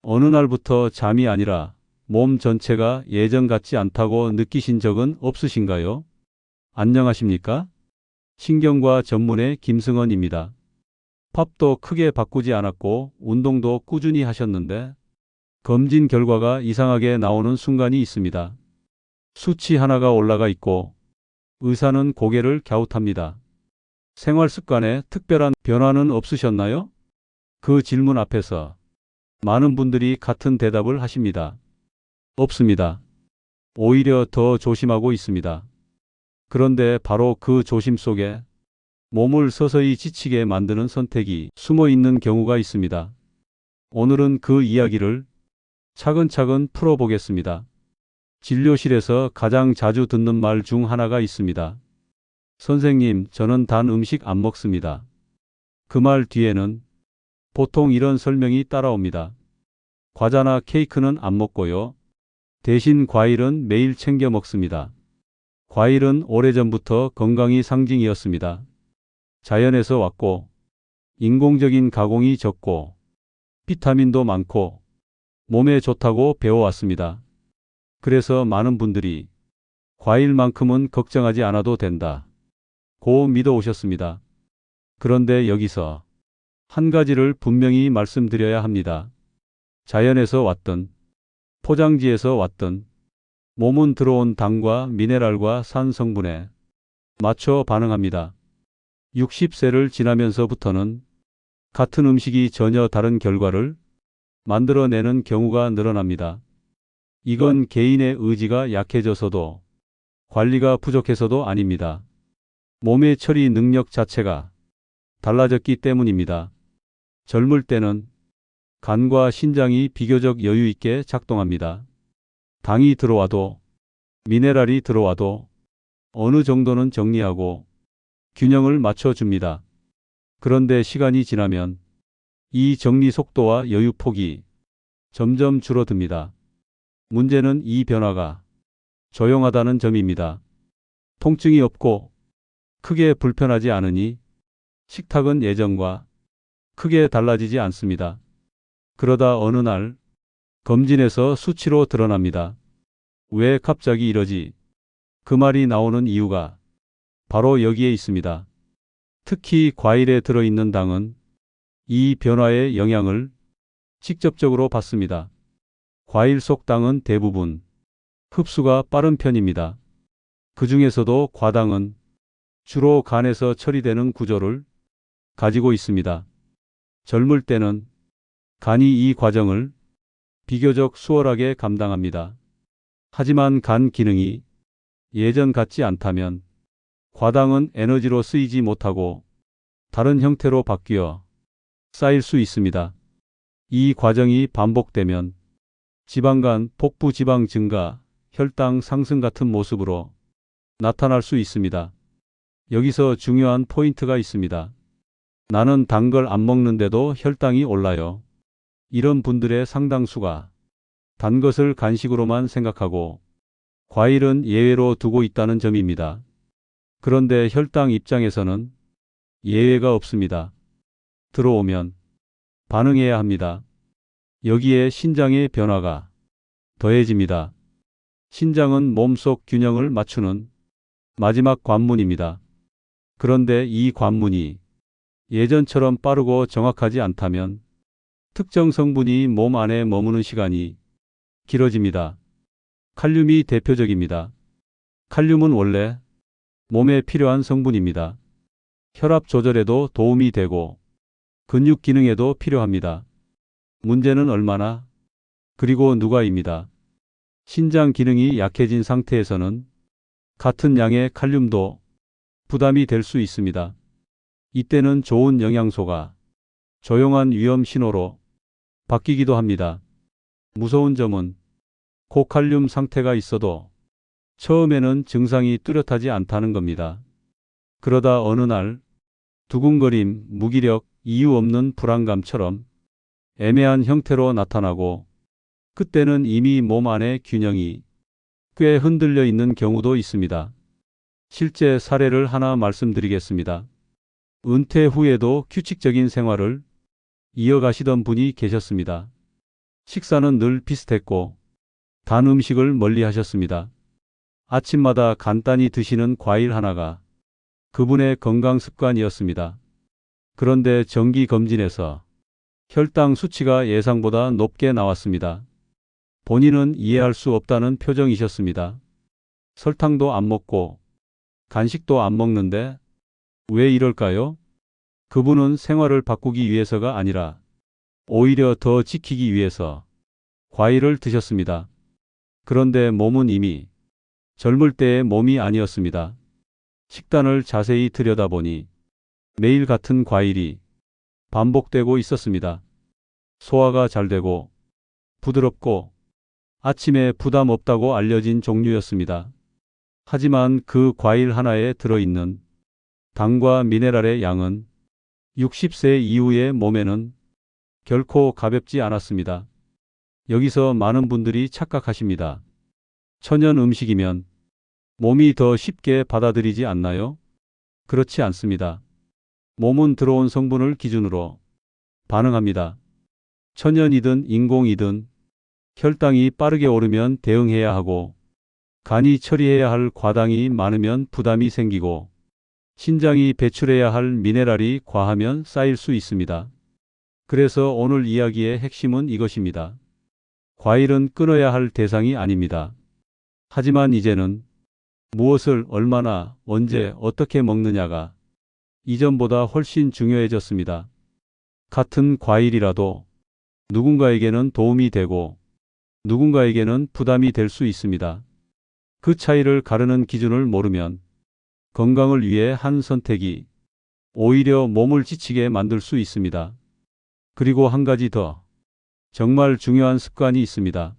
어느 날부터 잠이 아니라 몸 전체가 예전 같지 않다고 느끼신 적은 없으신가요? 안녕하십니까? 신경과 전문의 김승헌입니다. 팝도 크게 바꾸지 않았고 운동도 꾸준히 하셨는데 검진 결과가 이상하게 나오는 순간이 있습니다. 수치 하나가 올라가 있고 의사는 고개를 갸웃합니다. 생활 습관에 특별한 변화는 없으셨나요? 그 질문 앞에서 많은 분들이 같은 대답을 하십니다. 없습니다. 오히려 더 조심하고 있습니다. 그런데 바로 그 조심 속에 몸을 서서히 지치게 만드는 선택이 숨어 있는 경우가 있습니다. 오늘은 그 이야기를 차근차근 풀어보겠습니다. 진료실에서 가장 자주 듣는 말 중 하나가 있습니다. 선생님, 저는 단 음식 안 먹습니다. 그 말 뒤에는 보통 이런 설명이 따라옵니다. 과자나 케이크는 안 먹고요. 대신 과일은 매일 챙겨 먹습니다. 과일은 오래전부터 건강이 상징이었습니다. 자연에서 왔고, 인공적인 가공이 적고, 비타민도 많고, 몸에 좋다고 배워왔습니다. 그래서 많은 분들이 과일만큼은 걱정하지 않아도 된다 고 믿어오셨습니다. 그런데 여기서 한 가지를 분명히 말씀드려야 합니다. 자연에서 왔든 포장지에서 왔든 몸은 들어온 당과 미네랄과 산 성분에 맞춰 반응합니다. 60세를 지나면서부터는 같은 음식이 전혀 다른 결과를 만들어내는 경우가 늘어납니다. 이건 개인의 의지가 약해져서도 관리가 부족해서도 아닙니다. 몸의 처리 능력 자체가 달라졌기 때문입니다. 젊을 때는 간과 신장이 비교적 여유 있게 작동합니다. 당이 들어와도 미네랄이 들어와도 어느 정도는 정리하고 균형을 맞춰줍니다. 그런데 시간이 지나면 이 정리 속도와 여유 폭이 점점 줄어듭니다. 문제는 이 변화가 조용하다는 점입니다. 통증이 없고 크게 불편하지 않으니 식탁은 예전과 크게 달라지지 않습니다. 그러다 어느 날 검진에서 수치로 드러납니다. 왜 갑자기 이러지? 그 말이 나오는 이유가 바로 여기에 있습니다. 특히 과일에 들어있는 당은 이 변화의 영향을 직접적으로 받습니다. 과일 속 당은 대부분 흡수가 빠른 편입니다. 그 중에서도 과당은 주로 간에서 처리되는 구조를 가지고 있습니다. 젊을 때는 간이 이 과정을 비교적 수월하게 감당합니다. 하지만 간 기능이 예전 같지 않다면 과당은 에너지로 쓰이지 못하고 다른 형태로 바뀌어 쌓일 수 있습니다. 이 과정이 반복되면 지방간, 복부 지방 증가, 혈당 상승 같은 모습으로 나타날 수 있습니다. 여기서 중요한 포인트가 있습니다. 나는 단 걸 안 먹는데도 혈당이 올라요. 이런 분들의 상당수가 단 것을 간식으로만 생각하고 과일은 예외로 두고 있다는 점입니다. 그런데 혈당 입장에서는 예외가 없습니다. 들어오면 반응해야 합니다. 여기에 신장의 변화가 더해집니다. 신장은 몸속 균형을 맞추는 마지막 관문입니다. 그런데 이 관문이 예전처럼 빠르고 정확하지 않다면 특정 성분이 몸 안에 머무는 시간이 길어집니다. 칼륨이 대표적입니다. 칼륨은 원래 몸에 필요한 성분입니다. 혈압 조절에도 도움이 되고 근육 기능에도 필요합니다. 문제는 얼마나 그리고 누가입니다. 신장 기능이 약해진 상태에서는 같은 양의 칼륨도 부담이 될 수 있습니다. 이때는 좋은 영양소가 조용한 위험 신호로 바뀌기도 합니다. 무서운 점은 고칼륨 상태가 있어도 처음에는 증상이 뚜렷하지 않다는 겁니다. 그러다 어느 날 두근거림, 무기력, 이유 없는 불안감처럼 애매한 형태로 나타나고 그때는 이미 몸 안의 균형이 꽤 흔들려 있는 경우도 있습니다. 실제 사례를 하나 말씀드리겠습니다. 은퇴 후에도 규칙적인 생활을 이어가시던 분이 계셨습니다. 식사는 늘 비슷했고 단 음식을 멀리 하셨습니다. 아침마다 간단히 드시는 과일 하나가 그분의 건강 습관이었습니다. 그런데 정기 검진에서 혈당 수치가 예상보다 높게 나왔습니다. 본인은 이해할 수 없다는 표정이셨습니다. 설탕도 안 먹고 간식도 안 먹는데 왜 이럴까요? 그분은 생활을 바꾸기 위해서가 아니라 오히려 더 지키기 위해서 과일을 드셨습니다. 그런데 몸은 이미 젊을 때의 몸이 아니었습니다. 식단을 자세히 들여다보니 매일 같은 과일이 반복되고 있었습니다. 소화가 잘 되고 부드럽고 아침에 부담 없다고 알려진 종류였습니다. 하지만 그 과일 하나에 들어있는 당과 미네랄의 양은 60세 이후의 몸에는 결코 가볍지 않았습니다. 여기서 많은 분들이 착각하십니다. 천연 음식이면 몸이 더 쉽게 받아들이지 않나요? 그렇지 않습니다. 몸은 들어온 성분을 기준으로 반응합니다. 천연이든 인공이든 혈당이 빠르게 오르면 대응해야 하고 간이 처리해야 할 과당이 많으면 부담이 생기고 신장이 배출해야 할 미네랄이 과하면 쌓일 수 있습니다. 그래서 오늘 이야기의 핵심은 이것입니다. 과일은 끊어야 할 대상이 아닙니다. 하지만 이제는 무엇을 얼마나 언제 어떻게 먹느냐가 이전보다 훨씬 중요해졌습니다. 같은 과일이라도 누군가에게는 도움이 되고 누군가에게는 부담이 될 수 있습니다. 그 차이를 가르는 기준을 모르면 건강을 위해 한 선택이 오히려 몸을 지치게 만들 수 있습니다. 그리고 한 가지 더 정말 중요한 습관이 있습니다.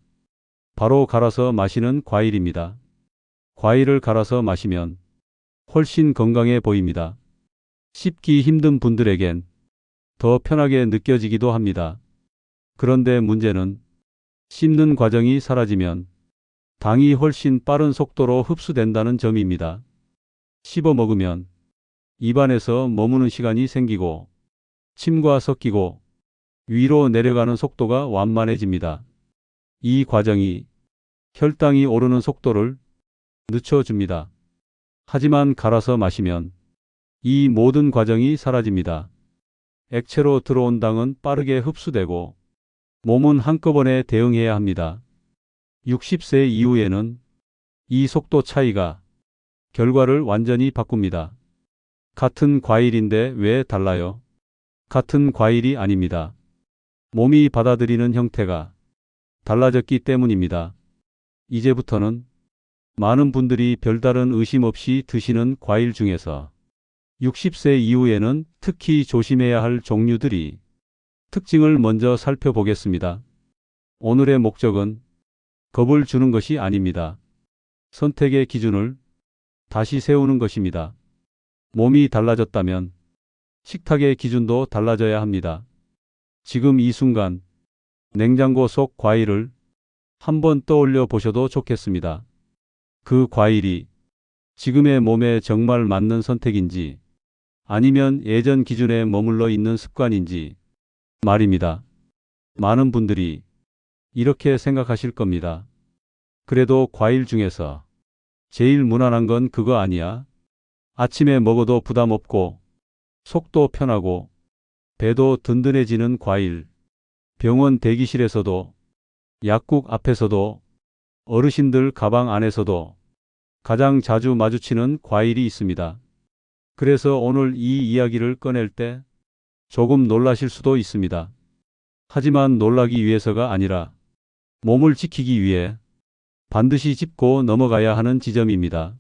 바로 갈아서 마시는 과일입니다. 과일을 갈아서 마시면 훨씬 건강해 보입니다. 씹기 힘든 분들에겐 더 편하게 느껴지기도 합니다. 그런데 문제는 씹는 과정이 사라지면 당이 훨씬 빠른 속도로 흡수된다는 점입니다. 씹어 먹으면 입안에서 머무는 시간이 생기고 침과 섞이고 위로 내려가는 속도가 완만해집니다. 이 과정이 혈당이 오르는 속도를 늦춰줍니다. 하지만 갈아서 마시면 이 모든 과정이 사라집니다. 액체로 들어온 당은 빠르게 흡수되고 몸은 한꺼번에 대응해야 합니다. 60세 이후에는 이 속도 차이가 결과를 완전히 바꿉니다. 같은 과일인데 왜 달라요? 같은 과일이 아닙니다. 몸이 받아들이는 형태가 달라졌기 때문입니다. 이제부터는 많은 분들이 별다른 의심 없이 드시는 과일 중에서 60세 이후에는 특히 조심해야 할 종류들이 특징을 먼저 살펴보겠습니다. 오늘의 목적은 겁을 주는 것이 아닙니다. 선택의 기준을 다시 세우는 것입니다. 몸이 달라졌다면 식탁의 기준도 달라져야 합니다. 지금 이 순간 냉장고 속 과일을 한번 떠올려 보셔도 좋겠습니다. 그 과일이 지금의 몸에 정말 맞는 선택인지 아니면 예전 기준에 머물러 있는 습관인지 말입니다. 많은 분들이 이렇게 생각하실 겁니다. 그래도 과일 중에서 제일 무난한 건 그거 아니야? 아침에 먹어도 부담 없고 속도 편하고 배도 든든해지는 과일. 병원 대기실에서도 약국 앞에서도 어르신들 가방 안에서도 가장 자주 마주치는 과일이 있습니다. 그래서 오늘 이 이야기를 꺼낼 때 조금 놀라실 수도 있습니다. 하지만 놀라기 위해서가 아니라 몸을 지키기 위해 반드시 짚고 넘어가야 하는 지점입니다.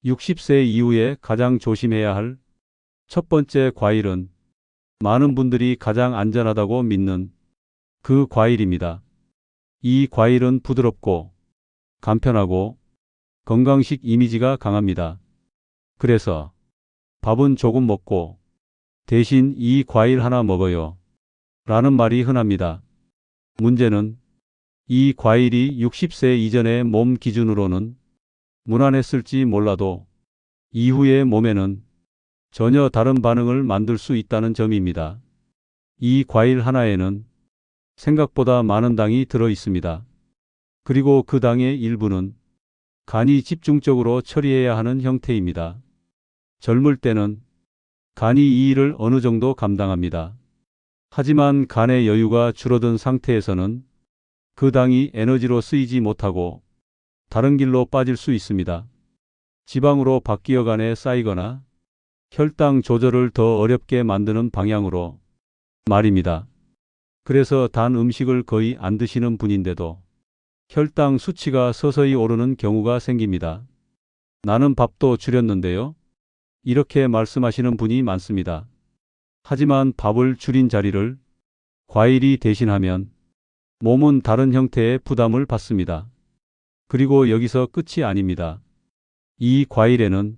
60세 이후에 가장 조심해야 할 첫 번째 과일은 많은 분들이 가장 안전하다고 믿는 그 과일입니다. 이 과일은 부드럽고 간편하고 건강식 이미지가 강합니다. 그래서 밥은 조금 먹고 대신 이 과일 하나 먹어요 라는 말이 흔합니다. 문제는 이 과일이 60세 이전의 몸 기준으로는 무난했을지 몰라도 이후의 몸에는 전혀 다른 반응을 만들 수 있다는 점입니다. 이 과일 하나에는 생각보다 많은 당이 들어 있습니다. 그리고 그 당의 일부는 간이 집중적으로 처리해야 하는 형태입니다. 젊을 때는 간이 이 일을 어느 정도 감당합니다. 하지만 간의 여유가 줄어든 상태에서는 그 당이 에너지로 쓰이지 못하고 다른 길로 빠질 수 있습니다. 지방으로 바뀌어 간에 쌓이거나 혈당 조절을 더 어렵게 만드는 방향으로 말입니다. 그래서 단 음식을 거의 안 드시는 분인데도 혈당 수치가 서서히 오르는 경우가 생깁니다. 나는 밥도 줄였는데요. 이렇게 말씀하시는 분이 많습니다. 하지만 밥을 줄인 자리를 과일이 대신하면 몸은 다른 형태의 부담을 받습니다. 그리고 여기서 끝이 아닙니다. 이 과일에는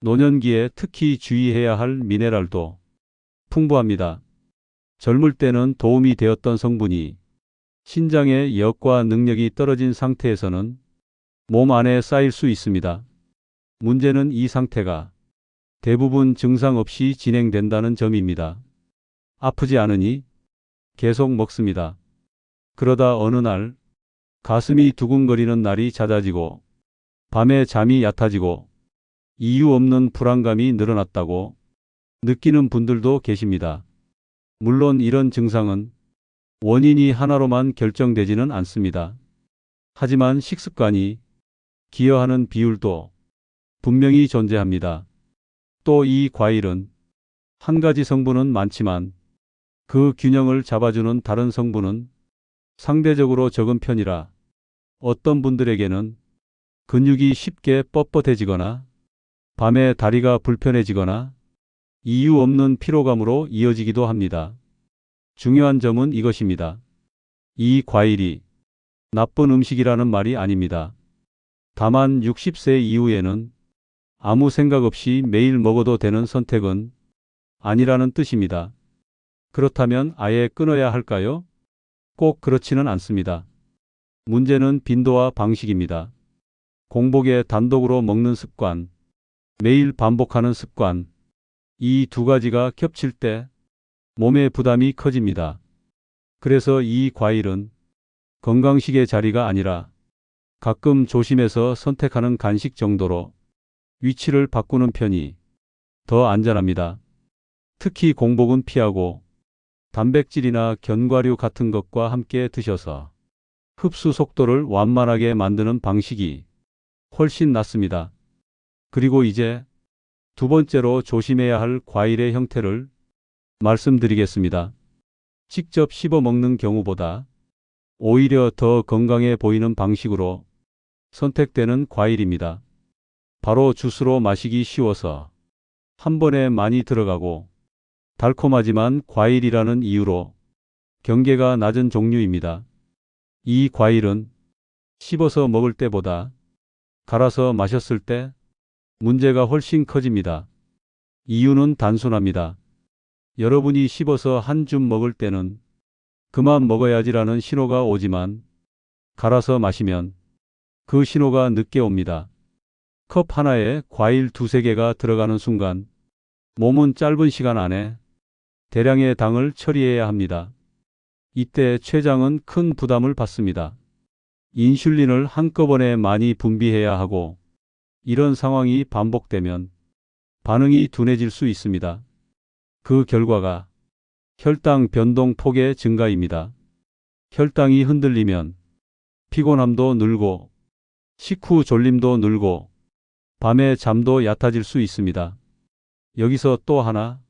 노년기에 특히 주의해야 할 미네랄도 풍부합니다. 젊을 때는 도움이 되었던 성분이 신장의 역과 능력이 떨어진 상태에서는 몸 안에 쌓일 수 있습니다. 문제는 이 상태가 대부분 증상 없이 진행된다는 점입니다. 아프지 않으니 계속 먹습니다. 그러다 어느 날 가슴이 두근거리는 날이 잦아지고 밤에 잠이 얕아지고 이유 없는 불안감이 늘어났다고 느끼는 분들도 계십니다. 물론 이런 증상은 원인이 하나로만 결정되지는 않습니다. 하지만 식습관이 기여하는 비율도 분명히 존재합니다. 또 이 과일은 한 가지 성분은 많지만 그 균형을 잡아주는 다른 성분은 상대적으로 적은 편이라 어떤 분들에게는 근육이 쉽게 뻣뻣해지거나 밤에 다리가 불편해지거나 이유 없는 피로감으로 이어지기도 합니다. 중요한 점은 이것입니다. 이 과일이 나쁜 음식이라는 말이 아닙니다. 다만 60세 이후에는 아무 생각 없이 매일 먹어도 되는 선택은 아니라는 뜻입니다. 그렇다면 아예 끊어야 할까요? 꼭 그렇지는 않습니다. 문제는 빈도와 방식입니다. 공복에 단독으로 먹는 습관, 매일 반복하는 습관, 이 두 가지가 겹칠 때 몸의 부담이 커집니다. 그래서 이 과일은 건강식의 자리가 아니라 가끔 조심해서 선택하는 간식 정도로 위치를 바꾸는 편이 더 안전합니다. 특히 공복은 피하고 단백질이나 견과류 같은 것과 함께 드셔서 흡수 속도를 완만하게 만드는 방식이 훨씬 낫습니다. 그리고 이제 두 번째로 조심해야 할 과일의 형태를 말씀드리겠습니다. 직접 씹어 먹는 경우보다 오히려 더 건강해 보이는 방식으로 선택되는 과일입니다. 바로 주스로 마시기 쉬워서 한 번에 많이 들어가고 달콤하지만 과일이라는 이유로 경계가 낮은 종류입니다. 이 과일은 씹어서 먹을 때보다 갈아서 마셨을 때 문제가 훨씬 커집니다. 이유는 단순합니다. 여러분이 씹어서 한 줌 먹을 때는 그만 먹어야지라는 신호가 오지만 갈아서 마시면 그 신호가 늦게 옵니다. 컵 하나에 과일 두세 개가 들어가는 순간 몸은 짧은 시간 안에 대량의 당을 처리해야 합니다. 이때 췌장은 큰 부담을 받습니다. 인슐린을 한꺼번에 많이 분비해야 하고 이런 상황이 반복되면 반응이 둔해질 수 있습니다. 그 결과가 혈당 변동 폭의 증가입니다. 혈당이 흔들리면 피곤함도 늘고 식후 졸림도 늘고 밤에 잠도 얕아질 수 있습니다. 여기서 또 하나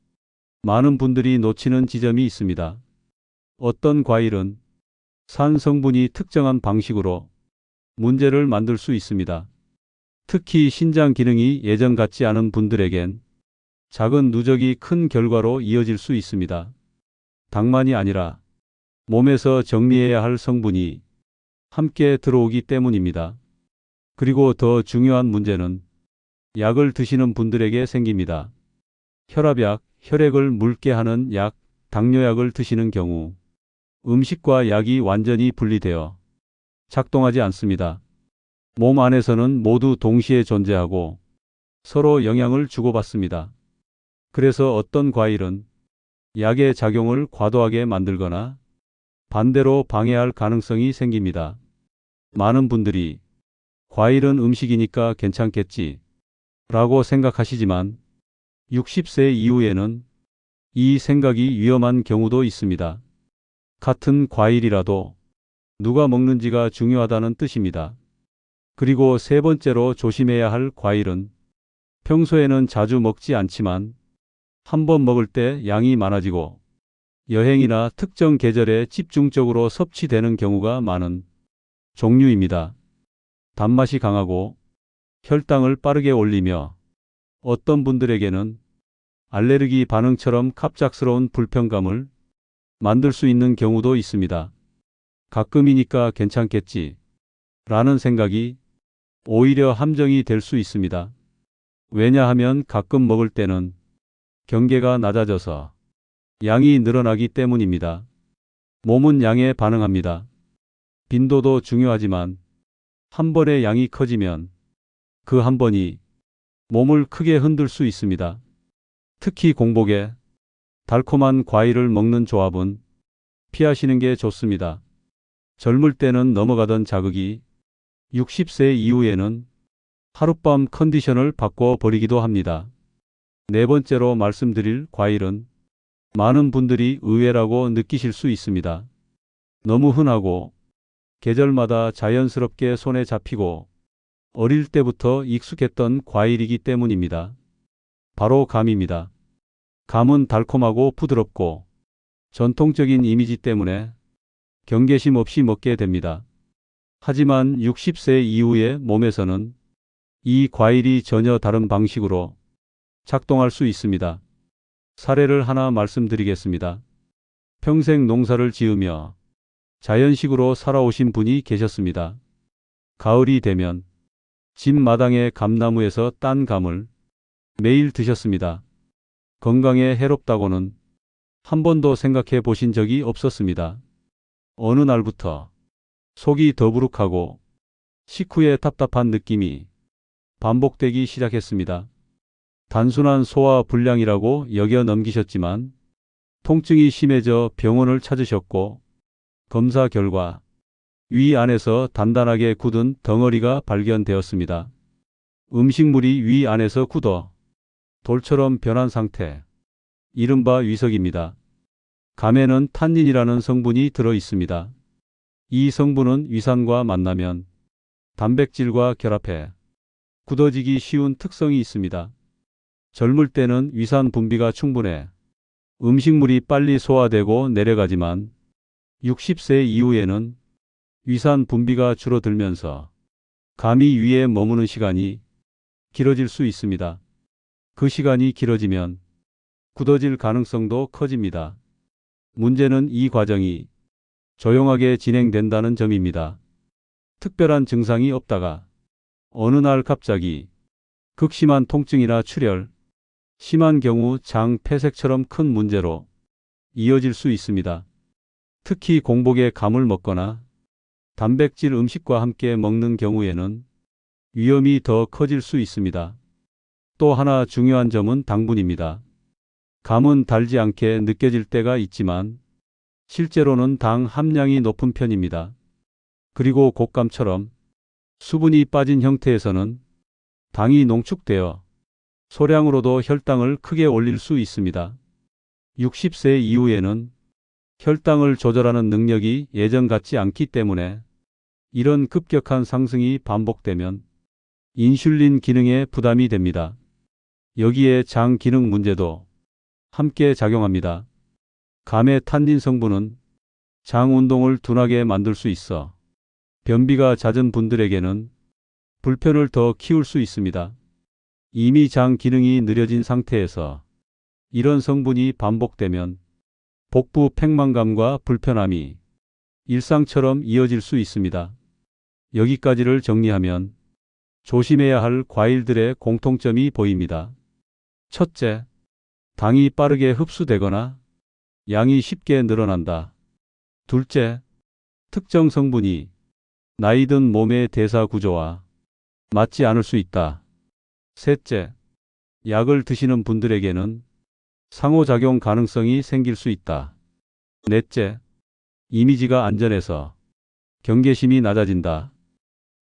많은 분들이 놓치는 지점이 있습니다. 어떤 과일은 산 성분이 특정한 방식으로 문제를 만들 수 있습니다. 특히 신장 기능이 예전 같지 않은 분들에겐 작은 누적이 큰 결과로 이어질 수 있습니다. 당만이 아니라 몸에서 정리해야 할 성분이 함께 들어오기 때문입니다. 그리고 더 중요한 문제는 약을 드시는 분들에게 생깁니다. 혈압약, 혈액을 묽게 하는 약, 당뇨약을 드시는 경우 음식과 약이 완전히 분리되어 작동하지 않습니다. 몸 안에서는 모두 동시에 존재하고 서로 영향을 주고받습니다. 그래서 어떤 과일은 약의 작용을 과도하게 만들거나 반대로 방해할 가능성이 생깁니다. 많은 분들이 과일은 음식이니까 괜찮겠지 라고 생각하시지만 60세 이후에는 이 생각이 위험한 경우도 있습니다. 같은 과일이라도 누가 먹는지가 중요하다는 뜻입니다. 그리고 세 번째로 조심해야 할 과일은 평소에는 자주 먹지 않지만 한 번 먹을 때 양이 많아지고 여행이나 특정 계절에 집중적으로 섭취되는 경우가 많은 종류입니다. 단맛이 강하고 혈당을 빠르게 올리며 어떤 분들에게는 알레르기 반응처럼 갑작스러운 불편감을 만들 수 있는 경우도 있습니다. 가끔이니까 괜찮겠지 라는 생각이 오히려 함정이 될 수 있습니다. 왜냐하면 가끔 먹을 때는 경계가 낮아져서 양이 늘어나기 때문입니다. 몸은 양에 반응합니다. 빈도도 중요하지만 한 번의 양이 커지면 그 한 번이 몸을 크게 흔들 수 있습니다. 특히 공복에 달콤한 과일을 먹는 조합은 피하시는 게 좋습니다. 젊을 때는 넘어가던 자극이 60세 이후에는 하룻밤 컨디션을 바꿔버리기도 합니다. 네 번째로 말씀드릴 과일은 많은 분들이 의외라고 느끼실 수 있습니다. 너무 흔하고 계절마다 자연스럽게 손에 잡히고 어릴 때부터 익숙했던 과일이기 때문입니다. 바로 감입니다. 감은 달콤하고 부드럽고 전통적인 이미지 때문에 경계심 없이 먹게 됩니다. 하지만 60세 이후에 몸에서는 이 과일이 전혀 다른 방식으로 작동할 수 있습니다. 사례를 하나 말씀드리겠습니다. 평생 농사를 지으며 자연식으로 살아오신 분이 계셨습니다. 가을이 되면 집 마당의 감나무에서 딴 감을 매일 드셨습니다. 건강에 해롭다고는 한 번도 생각해 보신 적이 없었습니다. 어느 날부터 속이 더부룩하고 식후에 답답한 느낌이 반복되기 시작했습니다. 단순한 소화 불량이라고 여겨 넘기셨지만 통증이 심해져 병원을 찾으셨고 검사 결과 위 안에서 단단하게 굳은 덩어리가 발견되었습니다. 음식물이 위 안에서 굳어 돌처럼 변한 상태, 이른바 위석입니다. 감에는 탄닌이라는 성분이 들어 있습니다. 이 성분은 위산과 만나면 단백질과 결합해 굳어지기 쉬운 특성이 있습니다. 젊을 때는 위산 분비가 충분해 음식물이 빨리 소화되고 내려가지만 60세 이후에는 위산 분비가 줄어들면서 감이 위에 머무는 시간이 길어질 수 있습니다. 그 시간이 길어지면 굳어질 가능성도 커집니다. 문제는 이 과정이 조용하게 진행된다는 점입니다. 특별한 증상이 없다가 어느 날 갑자기 극심한 통증이나 출혈, 심한 경우 장 폐색처럼 큰 문제로 이어질 수 있습니다. 특히 공복에 감을 먹거나 단백질 음식과 함께 먹는 경우에는 위험이 더 커질 수 있습니다. 또 하나 중요한 점은 당분입니다. 감은 달지 않게 느껴질 때가 있지만 실제로는 당 함량이 높은 편입니다. 그리고 곶감처럼 수분이 빠진 형태에서는 당이 농축되어 소량으로도 혈당을 크게 올릴 수 있습니다. 60세 이후에는 혈당을 조절하는 능력이 예전 같지 않기 때문에 이런 급격한 상승이 반복되면 인슐린 기능에 부담이 됩니다. 여기에 장 기능 문제도 함께 작용합니다. 감의 탄닌 성분은 장 운동을 둔하게 만들 수 있어 변비가 잦은 분들에게는 불편을 더 키울 수 있습니다. 이미 장 기능이 느려진 상태에서 이런 성분이 반복되면 복부 팽만감과 불편함이 일상처럼 이어질 수 있습니다. 여기까지를 정리하면 조심해야 할 과일들의 공통점이 보입니다. 첫째, 당이 빠르게 흡수되거나 양이 쉽게 늘어난다. 둘째, 특정 성분이 나이든 몸의 대사 구조와 맞지 않을 수 있다. 셋째, 약을 드시는 분들에게는 상호작용 가능성이 생길 수 있다. 넷째, 이미지가 안전해서 경계심이 낮아진다.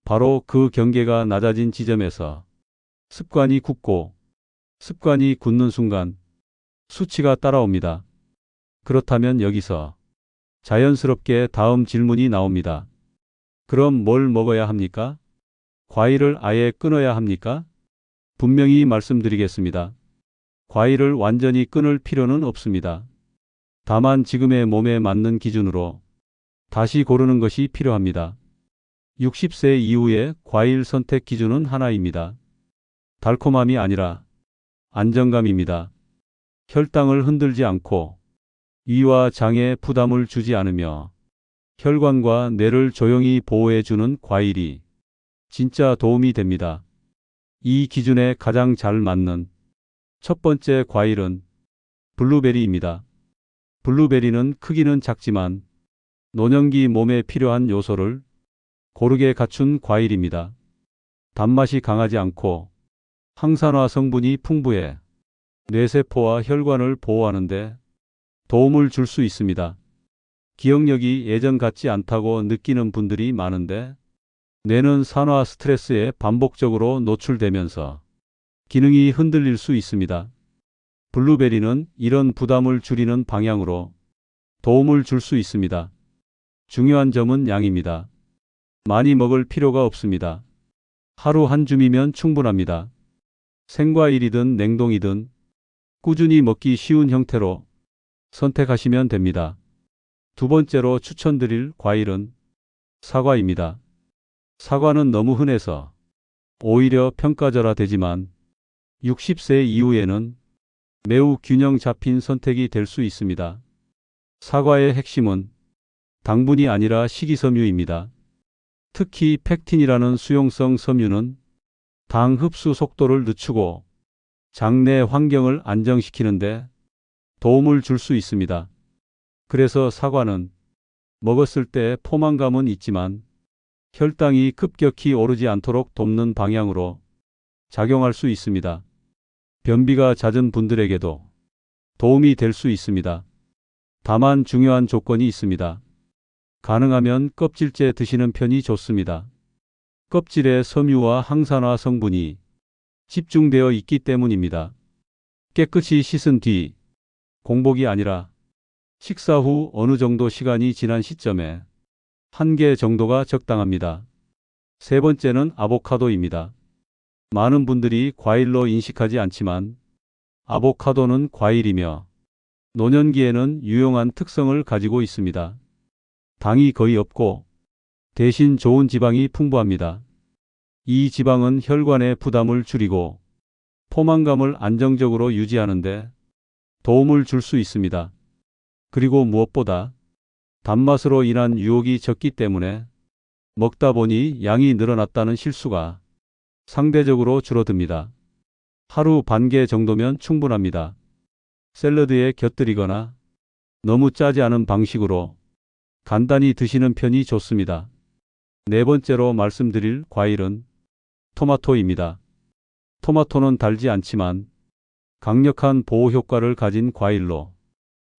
바로 그 경계가 낮아진 지점에서 습관이 굳고 습관이 굳는 순간 수치가 따라옵니다. 그렇다면 여기서 자연스럽게 다음 질문이 나옵니다. 그럼 뭘 먹어야 합니까? 과일을 아예 끊어야 합니까? 분명히 말씀드리겠습니다. 과일을 완전히 끊을 필요는 없습니다. 다만 지금의 몸에 맞는 기준으로 다시 고르는 것이 필요합니다. 60세 이후의 과일 선택 기준은 하나입니다. 달콤함이 아니라 안정감입니다. 혈당을 흔들지 않고 위와 장에 부담을 주지 않으며 혈관과 뇌를 조용히 보호해주는 과일이 진짜 도움이 됩니다. 이 기준에 가장 잘 맞는 첫 번째 과일은 블루베리입니다. 블루베리는 크기는 작지만 노년기 몸에 필요한 요소를 고르게 갖춘 과일입니다. 단맛이 강하지 않고 항산화 성분이 풍부해 뇌세포와 혈관을 보호하는데 도움을 줄 수 있습니다. 기억력이 예전 같지 않다고 느끼는 분들이 많은데 뇌는 산화 스트레스에 반복적으로 노출되면서 기능이 흔들릴 수 있습니다. 블루베리는 이런 부담을 줄이는 방향으로 도움을 줄 수 있습니다. 중요한 점은 양입니다. 많이 먹을 필요가 없습니다. 하루 한 줌이면 충분합니다. 생과일이든 냉동이든 꾸준히 먹기 쉬운 형태로 선택하시면 됩니다. 두 번째로 추천드릴 과일은 사과입니다. 사과는 너무 흔해서 오히려 평가절하되지만 60세 이후에는 매우 균형 잡힌 선택이 될 수 있습니다. 사과의 핵심은 당분이 아니라 식이섬유입니다. 특히 펙틴이라는 수용성 섬유는 당 흡수 속도를 늦추고 장내 환경을 안정시키는데 도움을 줄 수 있습니다. 그래서 사과는 먹었을 때 포만감은 있지만 혈당이 급격히 오르지 않도록 돕는 방향으로 작용할 수 있습니다. 변비가 잦은 분들에게도 도움이 될 수 있습니다. 다만 중요한 조건이 있습니다. 가능하면 껍질째 드시는 편이 좋습니다. 껍질에 섬유와 항산화 성분이 집중되어 있기 때문입니다. 깨끗이 씻은 뒤 공복이 아니라 식사 후 어느 정도 시간이 지난 시점에 한 개 정도가 적당합니다. 세 번째는 아보카도입니다. 많은 분들이 과일로 인식하지 않지만 아보카도는 과일이며 노년기에는 유용한 특성을 가지고 있습니다. 당이 거의 없고 대신 좋은 지방이 풍부합니다. 이 지방은 혈관의 부담을 줄이고 포만감을 안정적으로 유지하는데 도움을 줄 수 있습니다. 그리고 무엇보다 단맛으로 인한 유혹이 적기 때문에 먹다 보니 양이 늘어났다는 실수가 상대적으로 줄어듭니다. 하루 반 개 정도면 충분합니다. 샐러드에 곁들이거나 너무 짜지 않은 방식으로 간단히 드시는 편이 좋습니다. 네 번째로 말씀드릴 과일은 토마토입니다. 토마토는 달지 않지만 강력한 보호 효과를 가진 과일로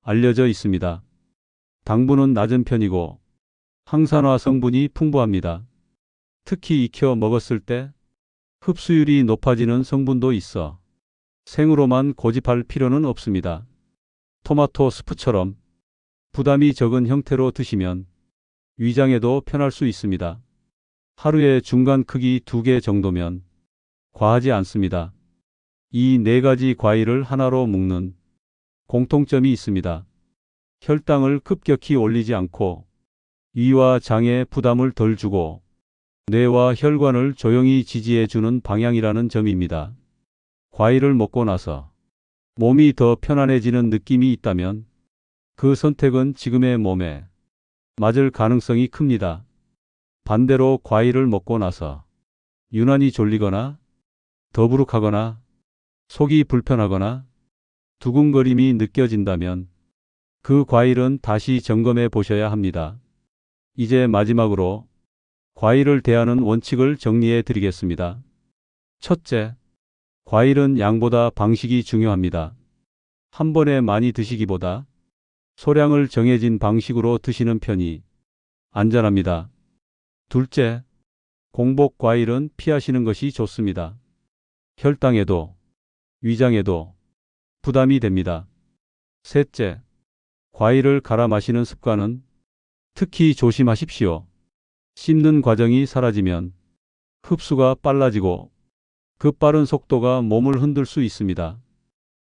알려져 있습니다. 당분은 낮은 편이고 항산화 성분이 풍부합니다. 특히 익혀 먹었을 때 흡수율이 높아지는 성분도 있어 생으로만 고집할 필요는 없습니다. 토마토 스프처럼 부담이 적은 형태로 드시면 위장에도 편할 수 있습니다. 하루에 중간 크기 2개 정도면 과하지 않습니다. 이 네 가지 과일을 하나로 묶는 공통점이 있습니다. 혈당을 급격히 올리지 않고 위와 장에 부담을 덜 주고 뇌와 혈관을 조용히 지지해 주는 방향이라는 점입니다. 과일을 먹고 나서 몸이 더 편안해지는 느낌이 있다면 그 선택은 지금의 몸에 맞을 가능성이 큽니다. 반대로 과일을 먹고 나서 유난히 졸리거나 더부룩하거나 속이 불편하거나 두근거림이 느껴진다면 그 과일은 다시 점검해 보셔야 합니다. 이제 마지막으로 과일을 대하는 원칙을 정리해 드리겠습니다. 첫째, 과일은 양보다 방식이 중요합니다. 한 번에 많이 드시기보다 소량을 정해진 방식으로 드시는 편이 안전합니다. 둘째, 공복 과일은 피하시는 것이 좋습니다. 혈당에도 위장에도 부담이 됩니다. 셋째, 과일을 갈아 마시는 습관은 특히 조심하십시오. 씹는 과정이 사라지면 흡수가 빨라지고 그 빠른 속도가 몸을 흔들 수 있습니다.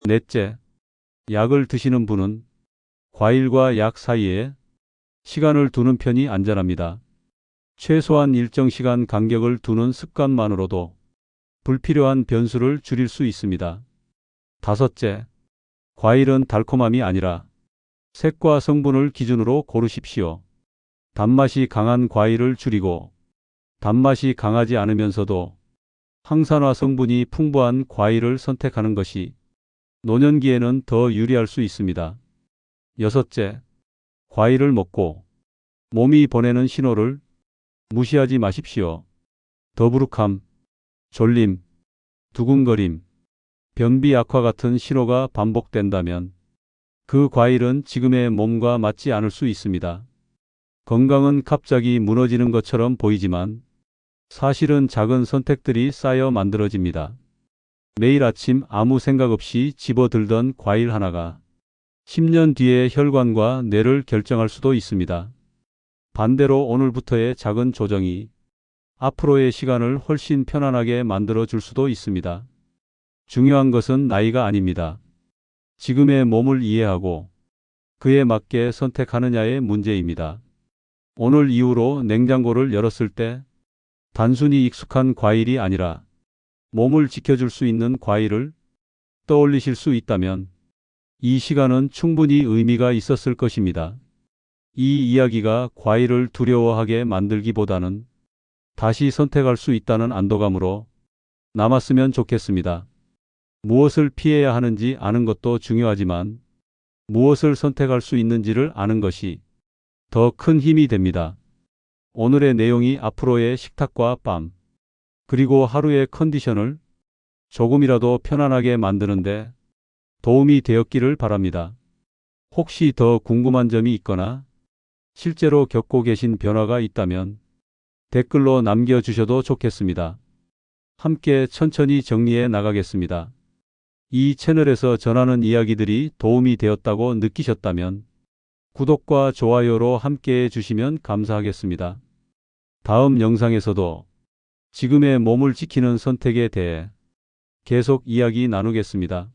넷째, 약을 드시는 분은 과일과 약 사이에 시간을 두는 편이 안전합니다. 최소한 일정 시간 간격을 두는 습관만으로도 불필요한 변수를 줄일 수 있습니다. 다섯째, 과일은 달콤함이 아니라 색과 성분을 기준으로 고르십시오. 단맛이 강한 과일을 줄이고 단맛이 강하지 않으면서도 항산화 성분이 풍부한 과일을 선택하는 것이 노년기에는 더 유리할 수 있습니다. 여섯째, 과일을 먹고 몸이 보내는 신호를 무시하지 마십시오. 더부룩함, 졸림, 두근거림, 변비 악화 같은 신호가 반복된다면 그 과일은 지금의 몸과 맞지 않을 수 있습니다. 건강은 갑자기 무너지는 것처럼 보이지만 사실은 작은 선택들이 쌓여 만들어집니다. 매일 아침 아무 생각 없이 집어들던 과일 하나가 10년 뒤에 혈관과 뇌를 결정할 수도 있습니다. 반대로 오늘부터의 작은 조정이 앞으로의 시간을 훨씬 편안하게 만들어 줄 수도 있습니다. 중요한 것은 나이가 아닙니다. 지금의 몸을 이해하고 그에 맞게 선택하느냐의 문제입니다. 오늘 이후로 냉장고를 열었을 때 단순히 익숙한 과일이 아니라 몸을 지켜줄 수 있는 과일을 떠올리실 수 있다면 이 시간은 충분히 의미가 있었을 것입니다. 이 이야기가 과일을 두려워하게 만들기보다는 다시 선택할 수 있다는 안도감으로 남았으면 좋겠습니다. 무엇을 피해야 하는지 아는 것도 중요하지만 무엇을 선택할 수 있는지를 아는 것이 더 큰 힘이 됩니다. 오늘의 내용이 앞으로의 식탁과 밤, 그리고 하루의 컨디션을 조금이라도 편안하게 만드는데 도움이 되었기를 바랍니다. 혹시 더 궁금한 점이 있거나 실제로 겪고 계신 변화가 있다면 댓글로 남겨주셔도 좋겠습니다. 함께 천천히 정리해 나가겠습니다. 이 채널에서 전하는 이야기들이 도움이 되었다고 느끼셨다면 구독과 좋아요로 함께 해주시면 감사하겠습니다. 다음 영상에서도 지금의 몸을 지키는 선택에 대해 계속 이야기 나누겠습니다.